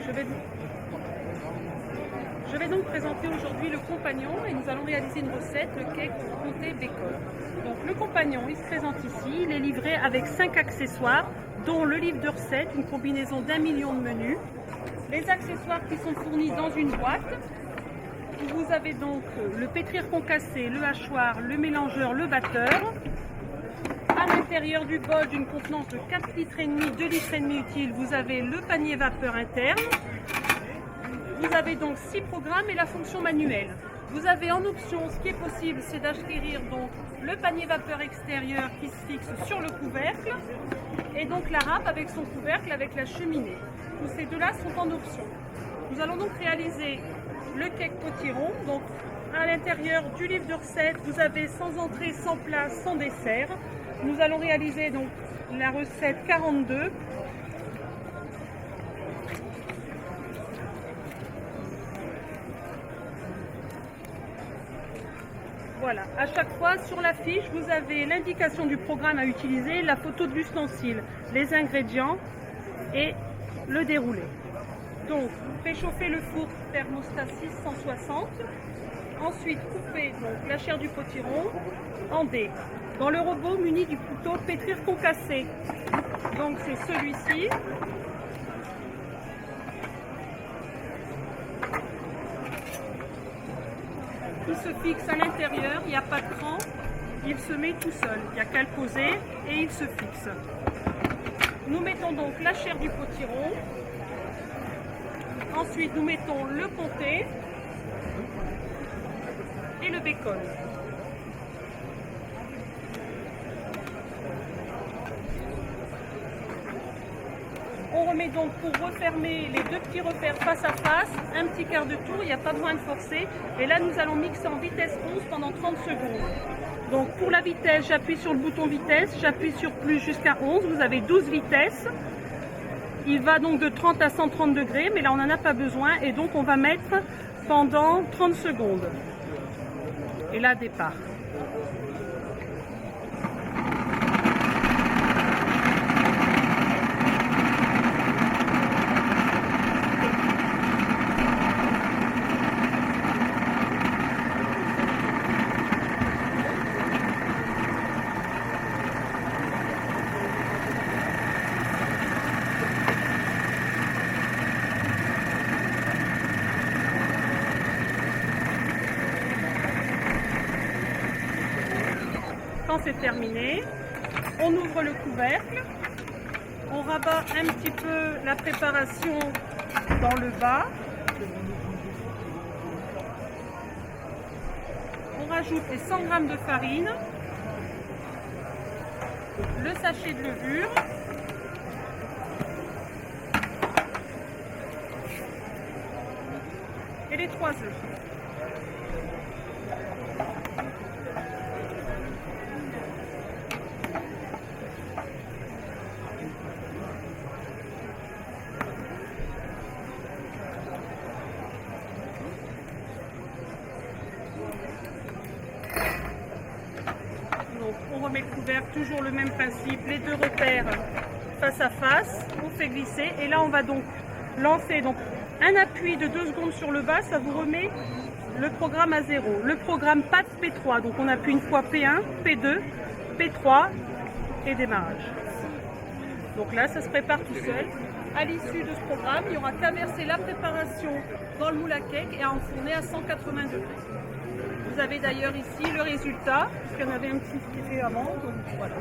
Je vais donc présenter aujourd'hui le compagnon et nous allons réaliser une recette, le cake comté bacon. Donc le compagnon, il se présente ici, il est livré avec 5 accessoires, dont le livre de recettes, une combinaison d'1 million de menus. Les accessoires qui sont fournis dans une boîte. Vous avez donc le pétrir concassé, le hachoir, le mélangeur, le batteur. À l'intérieur du bol d'une contenance de 4,5 litres, 2,5 litres utile, vous avez le panier vapeur interne. Vous avez donc 6 programmes et la fonction manuelle. Vous avez en option, ce qui est possible, c'est d'acquérir donc le panier vapeur extérieur qui se fixe sur le couvercle et donc la râpe avec son couvercle avec la cheminée. Tous ces deux-là sont en option. Nous allons donc réaliser le cake potiron. Donc à l'intérieur du livre de recettes, vous avez sans entrée, sans plat, sans dessert. Nous allons réaliser donc la recette 42. Voilà, à chaque fois sur la fiche, vous avez l'indication du programme à utiliser, la photo de l'ustensile, les ingrédients et le déroulé. Donc, préchauffez le four thermostat 660. Ensuite, coupez donc la chair du potiron en dés. Dans le robot muni du couteau pétrir concassé. Donc, c'est celui-ci. Il se fixe à l'intérieur, il n'y a pas de cran, il se met tout seul. Il n'y a qu'à le poser et il se fixe. Nous mettons donc la chair du potiron. Ensuite, nous mettons le comté et le bacon. On remet donc, pour refermer les deux petits repères face à face, un petit quart de tour, il n'y a pas besoin de forcer. Et là, nous allons mixer en vitesse 11 pendant 30 secondes. Donc pour la vitesse, j'appuie sur le bouton vitesse, j'appuie sur plus jusqu'à 11, vous avez 12 vitesses. Il va donc de 30 à 130 degrés, mais là on n'en a pas besoin et donc on va mettre pendant 30 secondes. Et là, départ. Quand c'est terminé, on ouvre le couvercle, on rabat un petit peu la préparation dans le bas, on rajoute les 100 g de farine, le sachet de levure, et les 3 œufs. Donc on remet le couvercle, toujours le même principe, les deux repères face à face, on fait glisser et là on va donc lancer donc un appui de 2 secondes sur le bas, ça vous remet le programme à 0. Le programme PAT P3, donc on appuie une fois P1, P2, P3 et démarrage. Donc là ça se prépare tout seul. À l'issue de ce programme, il y aura qu'à verser la préparation dans le moule à cake et à enfourner à 180 degrés. Vous avez d'ailleurs ici le résultat, puisqu'il y en avait un petit qui était avant, donc voilà.